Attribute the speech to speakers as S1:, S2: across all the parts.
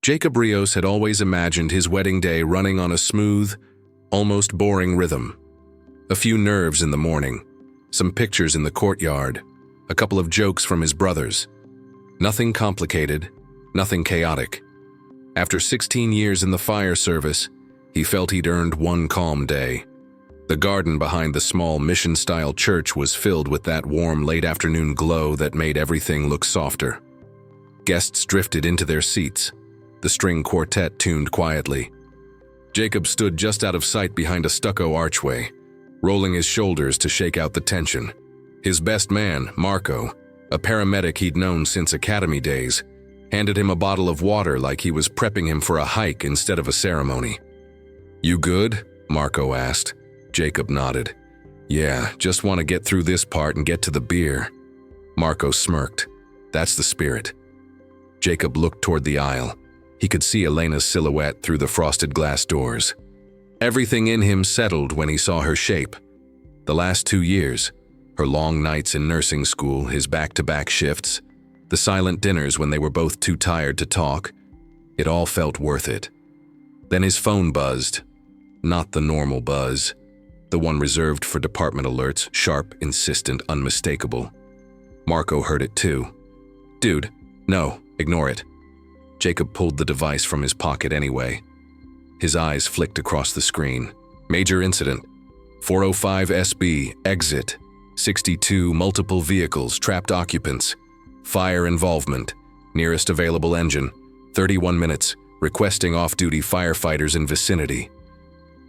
S1: Jacob Rios had always imagined his wedding day running on a smooth, almost boring rhythm. A few nerves in the morning, some pictures in the courtyard, a couple of jokes from his brothers. Nothing complicated, nothing chaotic. After 16 years in the fire service, he felt he'd earned one calm day. The garden behind the small mission-style church was filled with that warm late-afternoon glow that made everything look softer. Guests drifted into their seats. The string quartet tuned quietly. Jacob stood just out of sight behind a stucco archway, rolling his shoulders to shake out the tension. His best man, Marco, a paramedic he'd known since academy days, handed him a bottle of water like he was prepping him for a hike instead of a ceremony. "You good?" Marco asked. Jacob nodded. "Yeah, just want to get through this part and get to the beer." Marco smirked. "That's the spirit." Jacob looked toward the aisle. He could see Elena's silhouette through the frosted glass doors. Everything in him settled when he saw her shape. The last 2 years, her long nights in nursing school, his back-to-back shifts, the silent dinners when they were both too tired to talk, it all felt worth it. Then his phone buzzed. Not the normal buzz. The one reserved for department alerts, sharp, insistent, unmistakable. Marco heard it too. "Dude, no, ignore it." Jacob pulled the device from his pocket anyway. His eyes flicked across the screen. "Major incident. 405 SB, exit. 62 multiple vehicles, trapped occupants. Fire involvement. Nearest available engine. 31 minutes. Requesting off-duty firefighters in vicinity."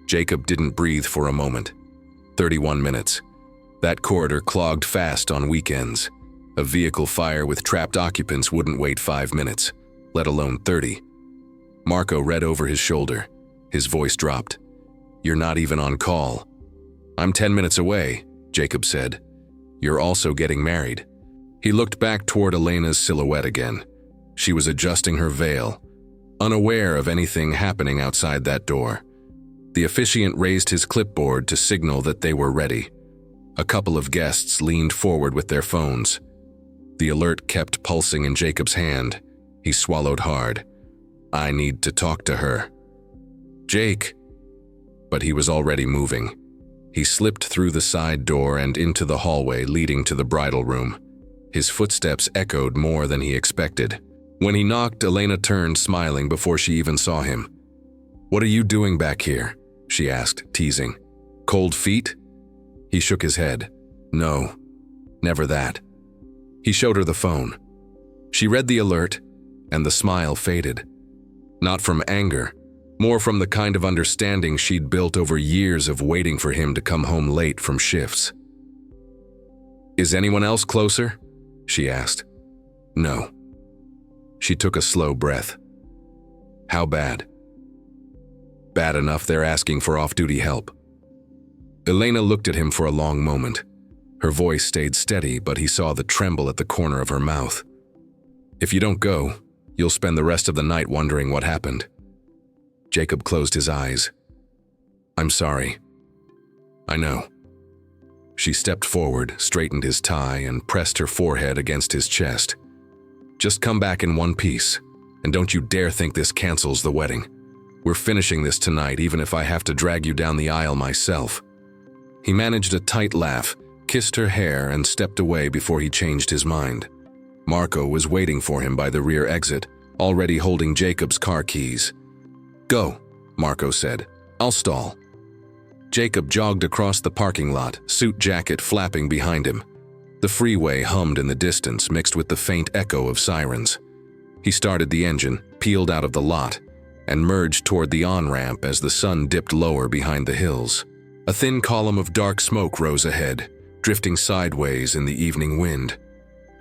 S1: Jacob didn't breathe for a moment. 31 minutes. That corridor clogged fast on weekends. A vehicle fire with trapped occupants wouldn't wait 5 minutes, let alone 30. Marco read over his shoulder. His voice dropped. "You're not even on call." "I'm 10 minutes away," Jacob said. "You're also getting married." He looked back toward Elena's silhouette again. She was adjusting her veil, unaware of anything happening outside that door. The officiant raised his clipboard to signal that they were ready. A couple of guests leaned forward with their phones. The alert kept pulsing in Jacob's hand. He swallowed hard. "I need to talk to her." "Jake!" But he was already moving. He slipped through the side door and into the hallway leading to the bridal room. His footsteps echoed more than he expected. When he knocked, Elena turned, smiling before she even saw him. "What are you doing back here?" she asked, teasing. "Cold feet?" He shook his head. "No, never that." He showed her the phone. She read the alert, and the smile faded. Not from anger, more from the kind of understanding she'd built over years of waiting for him to come home late from shifts. "Is anyone else closer?" she asked. "No." She took a slow breath. "How bad?" "Bad enough they're asking for off-duty help." Elena looked at him for a long moment. Her voice stayed steady, but he saw the tremble at the corner of her mouth. "If you don't go, you'll spend the rest of the night wondering what happened." Jacob closed his eyes. "I'm sorry." "I know." She stepped forward, straightened his tie, and pressed her forehead against his chest. "Just come back in one piece, and don't you dare think this cancels the wedding. We're finishing this tonight, even if I have to drag you down the aisle myself." He managed a tight laugh, kissed her hair, and stepped away before he changed his mind. Marco was waiting for him by the rear exit, already holding Jacob's car keys. "Go," Marco said. "I'll stall." Jacob jogged across the parking lot, suit jacket flapping behind him. The freeway hummed in the distance, mixed with the faint echo of sirens. He started the engine, peeled out of the lot, and merged toward the on-ramp as the sun dipped lower behind the hills. A thin column of dark smoke rose ahead, drifting sideways in the evening wind.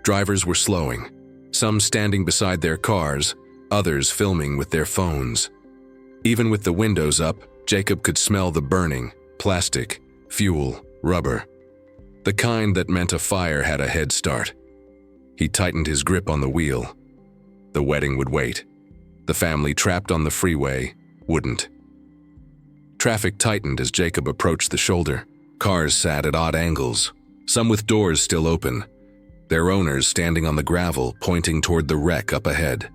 S1: Drivers were slowing, some standing beside their cars, others filming with their phones. Even with the windows up, Jacob could smell the burning, plastic, fuel, rubber. The kind that meant a fire had a head start. He tightened his grip on the wheel. The wedding would wait. The family trapped on the freeway wouldn't. Traffic tightened as Jacob approached the shoulder. Cars sat at odd angles, some with doors still open, their owners standing on the gravel pointing toward the wreck up ahead.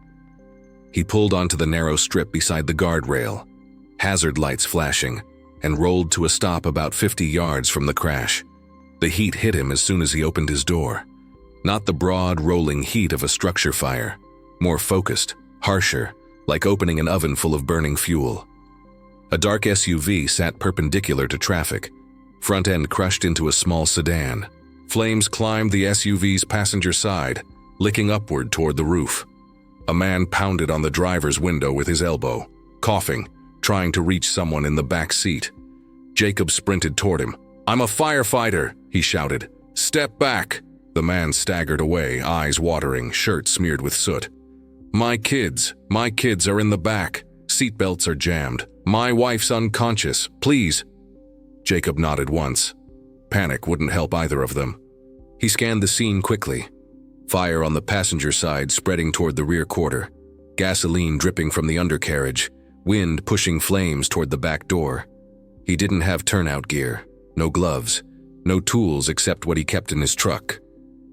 S1: He pulled onto the narrow strip beside the guardrail, hazard lights flashing, and rolled to a stop about 50 yards from the crash. The heat hit him as soon as he opened his door. Not the broad, rolling heat of a structure fire, more focused, harsher, like opening an oven full of burning fuel. A dark SUV sat perpendicular to traffic, front end crushed into a small sedan. Flames climbed the SUV's passenger side, licking upward toward the roof. A man pounded on the driver's window with his elbow, coughing, trying to reach someone in the back seat. Jacob sprinted toward him. "I'm a firefighter," he shouted. "Step back." The man staggered away, eyes watering, shirt smeared with soot. My kids are in the back. Seatbelts are jammed. My wife's unconscious, please." Jacob nodded once. Panic wouldn't help either of them. He scanned the scene quickly. Fire on the passenger side spreading toward the rear quarter. Gasoline dripping from the undercarriage. Wind pushing flames toward the back door. He didn't have turnout gear. No gloves. No tools except what he kept in his truck.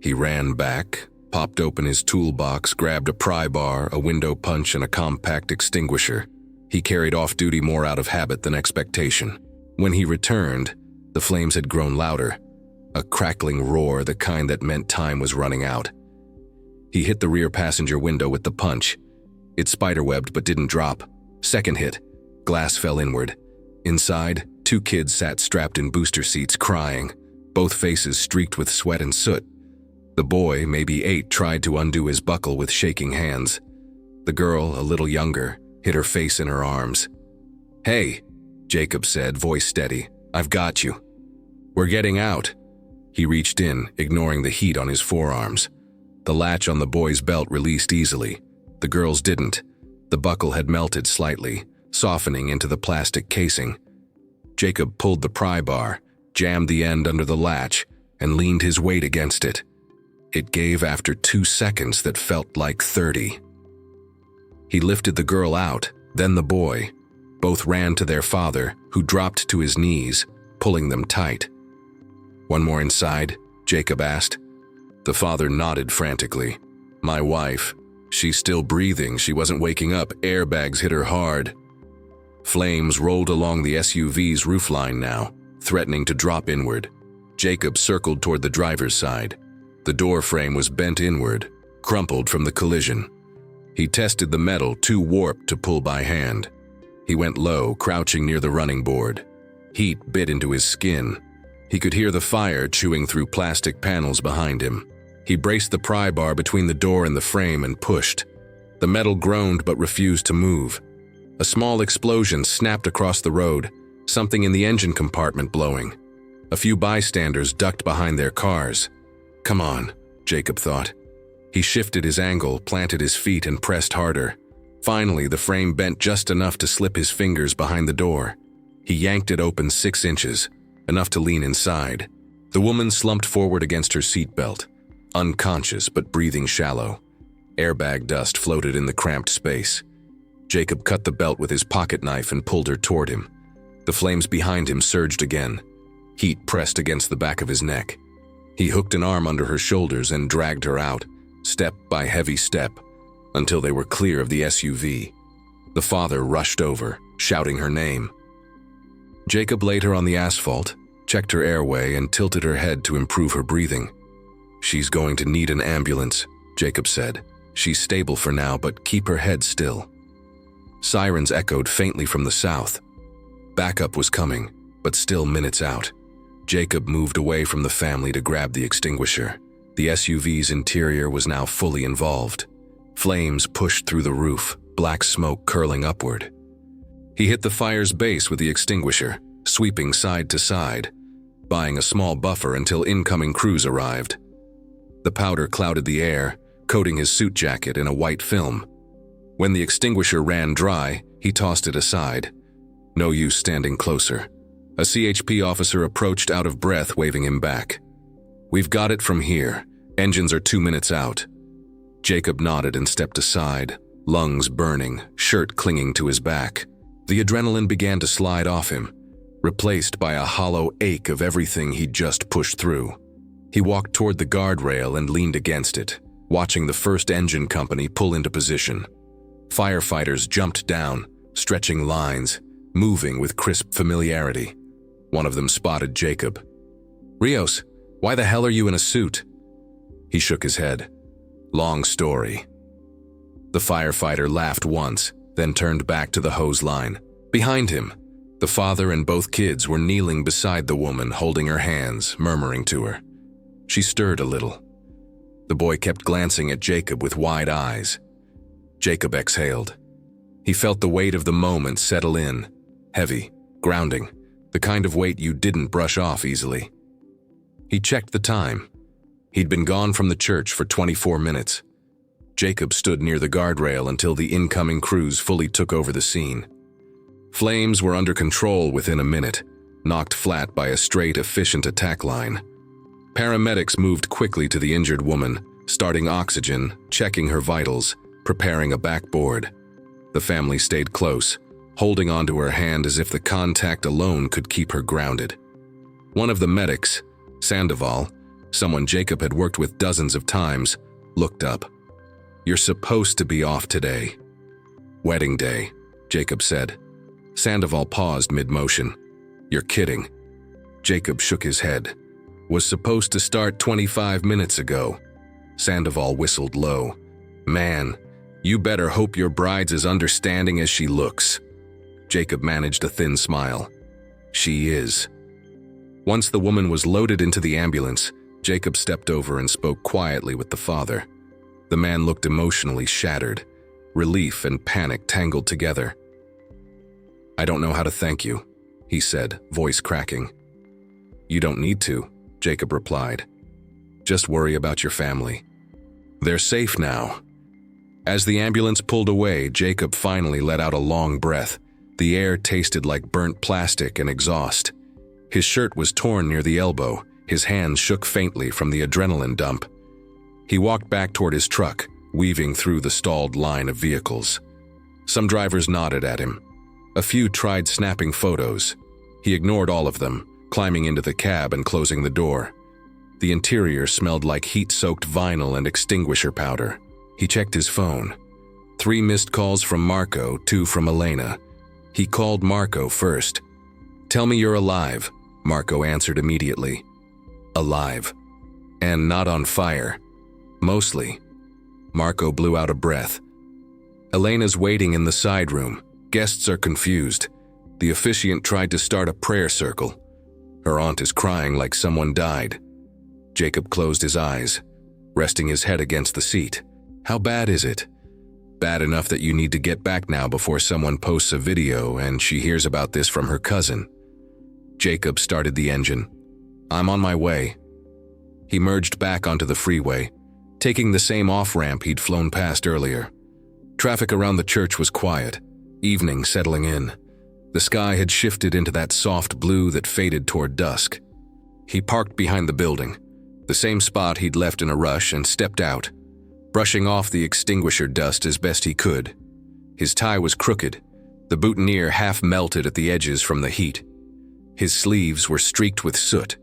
S1: He ran back, popped open his toolbox, grabbed a pry bar, a window punch, and a compact extinguisher. He carried off-duty more out of habit than expectation. When he returned, the flames had grown louder. A crackling roar, the kind that meant time was running out. He hit the rear passenger window with the punch. It spiderwebbed but didn't drop. Second hit. Glass fell inward. Inside, 2 kids sat strapped in booster seats crying, both faces streaked with sweat and soot. The boy, maybe 8, tried to undo his buckle with shaking hands. The girl, a little younger, hid her face in her arms. "Hey," Jacob said, voice steady. "I've got you." "We're getting out." He reached in, ignoring the heat on his forearms. The latch on the boy's belt released easily. The girl's didn't. The buckle had melted slightly, softening into the plastic casing. Jacob pulled the pry bar, jammed the end under the latch, and leaned his weight against it. It gave after 2 seconds that felt like 30. He lifted the girl out, then the boy. Both ran to their father, who dropped to his knees, pulling them tight. "One more inside?" Jacob asked. The father nodded frantically. "My wife. She's still breathing. She wasn't waking up. Airbags hit her hard." Flames rolled along the SUV's roofline now, threatening to drop inward. Jacob circled toward the driver's side. The door frame was bent inward, crumpled from the collision. He tested the metal, too warped to pull by hand. He went low, crouching near the running board. Heat bit into his skin. He could hear the fire chewing through plastic panels behind him. He braced the pry bar between the door and the frame and pushed. The metal groaned but refused to move. A small explosion snapped across the road, something in the engine compartment blowing. A few bystanders ducked behind their cars. "Come on," Jacob thought. He shifted his angle, planted his feet, and pressed harder. Finally, the frame bent just enough to slip his fingers behind the door. He yanked it open 6 inches, enough to lean inside. The woman slumped forward against her seatbelt, unconscious but breathing shallow. Airbag dust floated in the cramped space. Jacob cut the belt with his pocket knife and pulled her toward him. The flames behind him surged again. Heat pressed against the back of his neck. He hooked an arm under her shoulders and dragged her out, step by heavy step, until they were clear of the SUV. The father rushed over, shouting her name. Jacob laid her on the asphalt, checked her airway, and tilted her head to improve her breathing. "She's going to need an ambulance," Jacob said. "She's stable for now, but keep her head still." Sirens echoed faintly from the south. Backup was coming, but still minutes out. Jacob moved away from the family to grab the extinguisher. The SUV's interior was now fully involved. Flames pushed through the roof, black smoke curling upward. He hit the fire's base with the extinguisher, sweeping side to side, buying a small buffer until incoming crews arrived. The powder clouded the air, coating his suit jacket in a white film. When the extinguisher ran dry, he tossed it aside. No use standing closer. A CHP officer approached out of breath, waving him back. "We've got it from here. Engines are 2 minutes out." Jacob nodded and stepped aside, lungs burning, shirt clinging to his back. The adrenaline began to slide off him, replaced by a hollow ache of everything he'd just pushed through. He walked toward the guardrail and leaned against it, watching the first engine company pull into position. Firefighters jumped down, stretching lines, moving with crisp familiarity. One of them spotted Jacob. "Rios, why the hell are you in a suit?" He shook his head. "Long story." The firefighter laughed once, then turned back to the hose line. Behind him, the father and both kids were kneeling beside the woman, holding her hands, murmuring to her. She stirred a little. The boy kept glancing at Jacob with wide eyes. Jacob exhaled. He felt the weight of the moment settle in, heavy, grounding, the kind of weight you didn't brush off easily. He checked the time. He'd been gone from the church for 24 minutes. Jacob stood near the guardrail until the incoming crews fully took over the scene. Flames were under control within a minute, knocked flat by a straight, efficient attack line. Paramedics moved quickly to the injured woman, starting oxygen, checking her vitals, preparing a backboard. The family stayed close, holding onto her hand as if the contact alone could keep her grounded. One of the medics, Sandoval, someone Jacob had worked with dozens of times, looked up. "You're supposed to be off today." "Wedding day," Jacob said. Sandoval paused mid-motion. "You're kidding." Jacob shook his head. "Was supposed to start 25 minutes ago." Sandoval whistled low. "Man, you better hope your bride's as understanding as she looks." Jacob managed a thin smile. "She is." Once the woman was loaded into the ambulance, Jacob stepped over and spoke quietly with the father. The man looked emotionally shattered, relief and panic tangled together. "I don't know how to thank you," he said, voice cracking. "You don't need to," Jacob replied. "Just worry about your family. They're safe now." As the ambulance pulled away, Jacob finally let out a long breath. The air tasted like burnt plastic and exhaust. His shirt was torn near the elbow. His hands shook faintly from the adrenaline dump. He walked back toward his truck, weaving through the stalled line of vehicles. Some drivers nodded at him. A few tried snapping photos. He ignored all of them, climbing into the cab and closing the door. The interior smelled like heat-soaked vinyl and extinguisher powder. He checked his phone. 3 missed calls from Marco, 2 from Elena. He called Marco first. "Tell me you're alive," Marco answered immediately. "Alive. And not on fire. Mostly." Marco blew out a breath. "Elena's waiting in the side room. Guests are confused. The officiant tried to start a prayer circle. Her aunt is crying like someone died." Jacob closed his eyes, resting his head against the seat. "How bad is it?" "Bad enough that you need to get back now before someone posts a video and she hears about this from her cousin." Jacob started the engine. "I'm on my way." He merged back onto the freeway, taking the same off-ramp he'd flown past earlier. Traffic around the church was quiet, evening settling in. The sky had shifted into that soft blue that faded toward dusk. He parked behind the building, the same spot he'd left in a rush, and stepped out, brushing off the extinguisher dust as best he could. His tie was crooked, the boutonniere half melted at the edges from the heat. His sleeves were streaked with soot.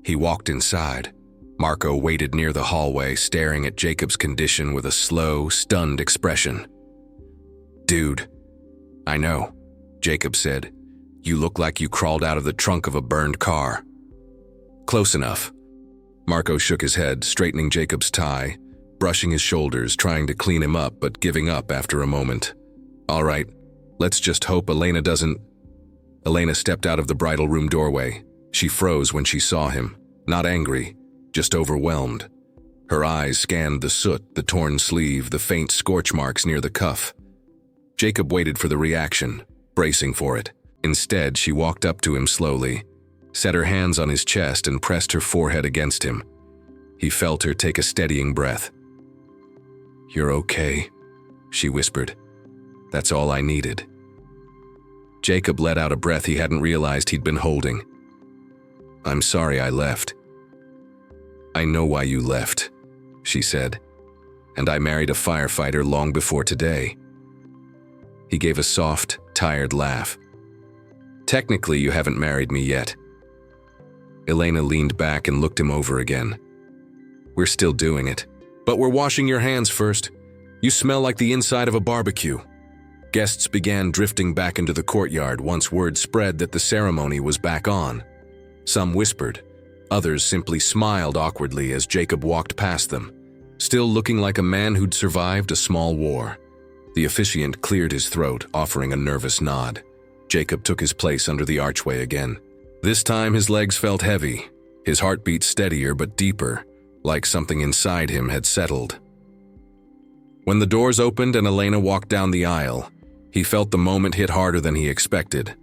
S1: He walked inside. Marco waited near the hallway, staring at Jacob's condition with a slow, stunned expression. "Dude." "I know," Jacob said. "You look like you crawled out of the trunk of a burned car." "Close enough." Marco shook his head, straightening Jacob's tie, brushing his shoulders, trying to clean him up but giving up after a moment. "All right, let's just hope Elena doesn't..." Elena stepped out of the bridal room doorway. She froze when she saw him, not angry, just overwhelmed. Her eyes scanned the soot, the torn sleeve, the faint scorch marks near the cuff. Jacob waited for the reaction, bracing for it. Instead, she walked up to him slowly, set her hands on his chest and pressed her forehead against him. He felt her take a steadying breath. "You're okay," she whispered. "That's all I needed." Jacob let out a breath he hadn't realized he'd been holding. "I'm sorry I left." "I know why you left," she said. "And I married a firefighter long before today." He gave a soft, tired laugh. "Technically, you haven't married me yet." Elena leaned back and looked him over again. "We're still doing it, but we're washing your hands first. You smell like the inside of a barbecue." Guests began drifting back into the courtyard once word spread that the ceremony was back on. Some whispered. Others simply smiled awkwardly as Jacob walked past them, still looking like a man who'd survived a small war. The officiant cleared his throat, offering a nervous nod. Jacob took his place under the archway again. This time his legs felt heavy, his heartbeat steadier but deeper, like something inside him had settled. When the doors opened and Elena walked down the aisle, he felt the moment hit harder than he expected.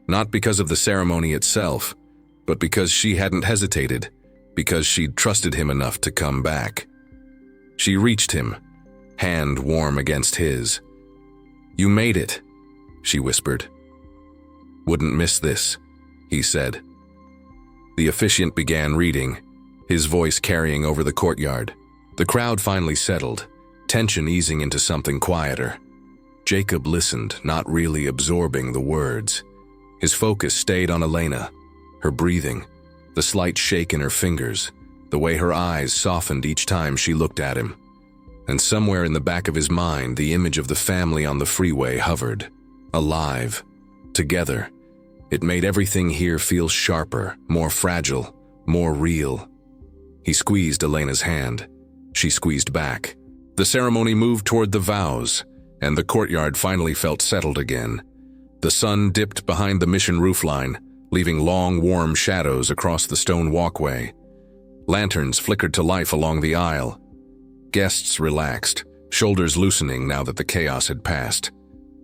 S1: Not because of the ceremony itself, but because she hadn't hesitated, because she'd trusted him enough to come back. She reached him, hand warm against his. "You made it," she whispered. "Wouldn't miss this," he said. The officiant began reading, his voice carrying over the courtyard. The crowd finally settled, tension easing into something quieter. Jacob listened, not really absorbing the words. His focus stayed on Elena, her breathing, the slight shake in her fingers, the way her eyes softened each time she looked at him. And somewhere in the back of his mind, the image of the family on the freeway hovered, alive, together. It made everything here feel sharper, more fragile, more real. He squeezed Elena's hand. She squeezed back. The ceremony moved toward the vows, and the courtyard finally felt settled again. The sun dipped behind the mission roofline, leaving long, warm shadows across the stone walkway. Lanterns flickered to life along the aisle. Guests relaxed, shoulders loosening now that the chaos had passed.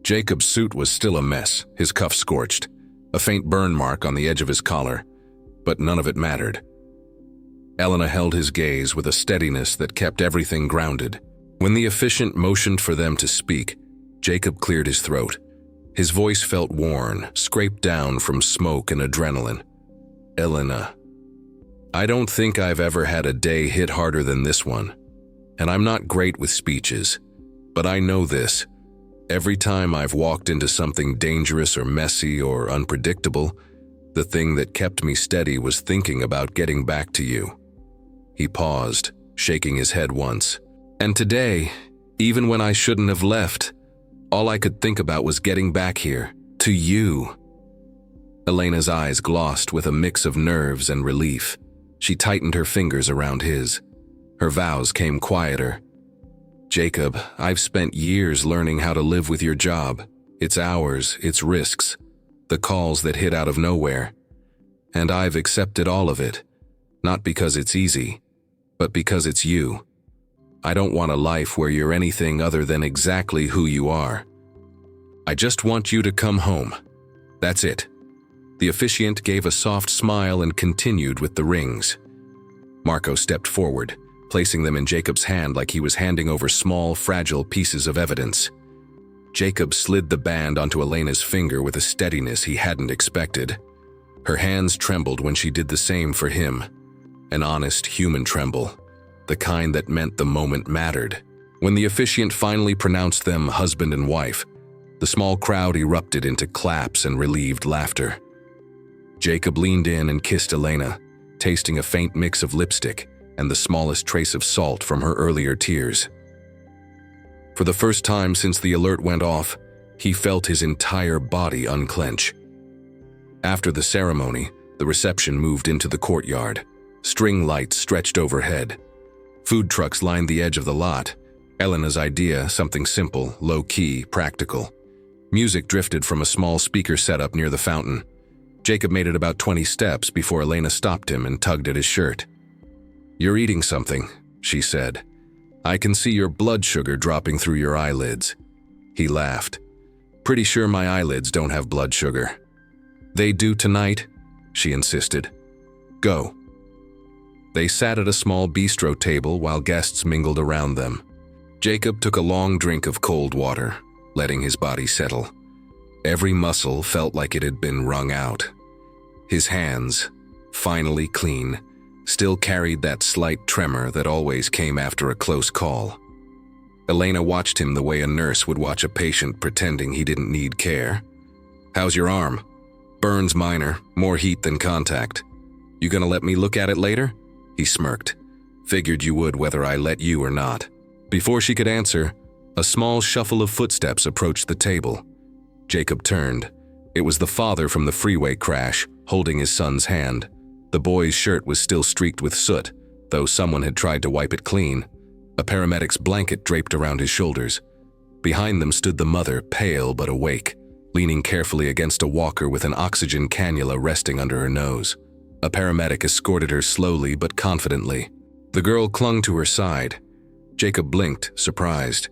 S1: Jacob's suit was still a mess, his cuffs scorched, a faint burn mark on the edge of his collar, but none of it mattered. Elena held his gaze with a steadiness that kept everything grounded. When the officiant motioned for them to speak, Jacob cleared his throat. His voice felt worn, scraped down from smoke and adrenaline. "Elena, I don't think I've ever had a day hit harder than this one. And I'm not great with speeches, but I know this. Every time I've walked into something dangerous or messy or unpredictable, the thing that kept me steady was thinking about getting back to you." He paused, shaking his head once. "And today, even when I shouldn't have left, all I could think about was getting back here, to you." Elena's eyes glossed with a mix of nerves and relief. She tightened her fingers around his. Her vows came quieter. "Jacob, I've spent years learning how to live with your job, its hours, its risks, the calls that hit out of nowhere. And I've accepted all of it, not because it's easy, but because it's you. I don't want a life where you're anything other than exactly who you are. I just want you to come home. That's it." The officiant gave a soft smile and continued with the rings. Marco stepped forward, placing them in Jacob's hand like he was handing over small, fragile pieces of evidence. Jacob slid the band onto Elena's finger with a steadiness he hadn't expected. Her hands trembled when she did the same for him. An honest human tremble, the kind that meant the moment mattered. When the officiant finally pronounced them husband and wife, the small crowd erupted into claps and relieved laughter. Jacob leaned in and kissed Elena, tasting a faint mix of lipstick and the smallest trace of salt from her earlier tears. For the first time since the alert went off, he felt his entire body unclench. After the ceremony, the reception moved into the courtyard. String lights stretched overhead. Food trucks lined the edge of the lot. Elena's idea, something simple, low-key, practical. Music drifted from a small speaker setup near the fountain. Jacob made it about 20 steps before Elena stopped him and tugged at his shirt. "You're eating something," she said. "I can see your blood sugar dropping through your eyelids." He laughed. "Pretty sure my eyelids don't have blood sugar." "They do tonight," she insisted. "Go." They sat at a small bistro table while guests mingled around them. Jacob took a long drink of cold water, letting his body settle. Every muscle felt like it had been wrung out. His hands, finally clean, still carried that slight tremor that always came after a close call. Elena watched him the way a nurse would watch a patient pretending he didn't need care. "How's your arm?" "Burns minor, more heat than contact." "You gonna let me look at it later?" He smirked. "Figured you would whether I let you or not." Before she could answer, a small shuffle of footsteps approached the table. Jacob turned. It was the father from the freeway crash, holding his son's hand. The boy's shirt was still streaked with soot, though someone had tried to wipe it clean. A paramedic's blanket draped around his shoulders. Behind them stood the mother, pale but awake, leaning carefully against a walker with an oxygen cannula resting under her nose. A paramedic escorted her slowly but confidently. The girl clung to her side. Jacob blinked, surprised.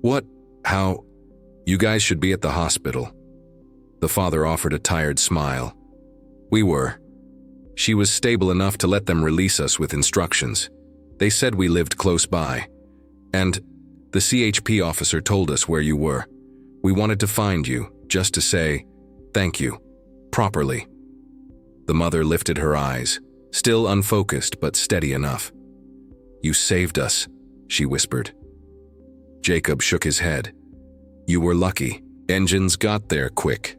S1: "What? How? You guys should be at the hospital." The father offered a tired smile. "We were. She was stable enough to let them release us with instructions. They said we lived close by. And the CHP officer told us where you were. We wanted to find you, just to say, thank you, properly." The mother lifted her eyes, still unfocused but steady enough. "You saved us," she whispered. Jacob shook his head. "You were lucky. Engines got there quick."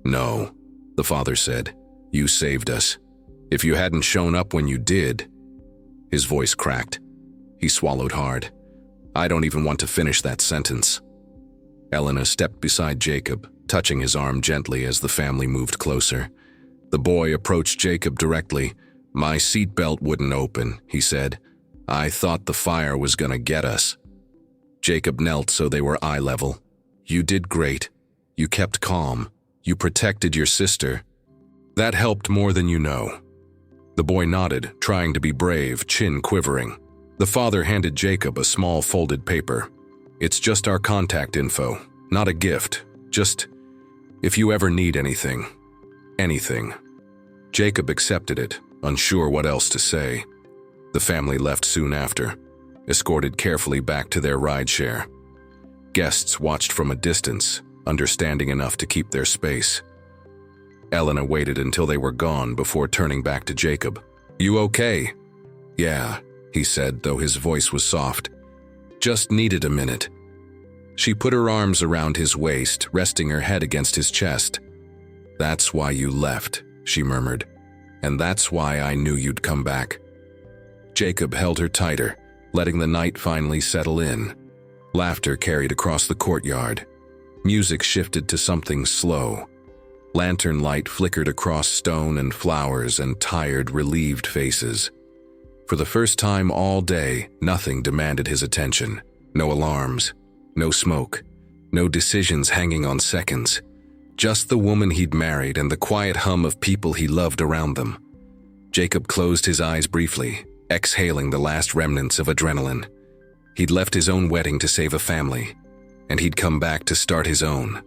S1: "No," the father said. "You saved us. If you hadn't shown up when you did..." His voice cracked. He swallowed hard. "I don't even want to finish that sentence." Elena stepped beside Jacob, touching his arm gently as the family moved closer. The boy approached Jacob directly. "My seatbelt wouldn't open," he said. "I thought the fire was gonna get us." Jacob knelt so they were eye level. "You did great. You kept calm. You protected your sister. That helped more than you know." The boy nodded, trying to be brave, chin quivering. The father handed Jacob a small folded paper. "It's just our contact info, not a gift. Just if you ever need anything. Anything." Jacob accepted it, unsure what else to say. The family left soon after, escorted carefully back to their rideshare. Guests watched from a distance, understanding enough to keep their space. Elena waited until they were gone before turning back to Jacob. "You okay?" "Yeah," he said, though his voice was soft. "Just needed a minute." She put her arms around his waist, resting her head against his chest. "That's why you left," she murmured. "And that's why I knew you'd come back." Jacob held her tighter, letting the night finally settle in. Laughter carried across the courtyard. Music shifted to something slow. Lantern light flickered across stone and flowers and tired, relieved faces. For the first time all day, nothing demanded his attention. No alarms, no smoke, no decisions hanging on seconds. Just the woman he'd married and the quiet hum of people he loved around them. Jacob closed his eyes briefly, exhaling the last remnants of adrenaline. He'd left his own wedding to save a family, and he'd come back to start his own.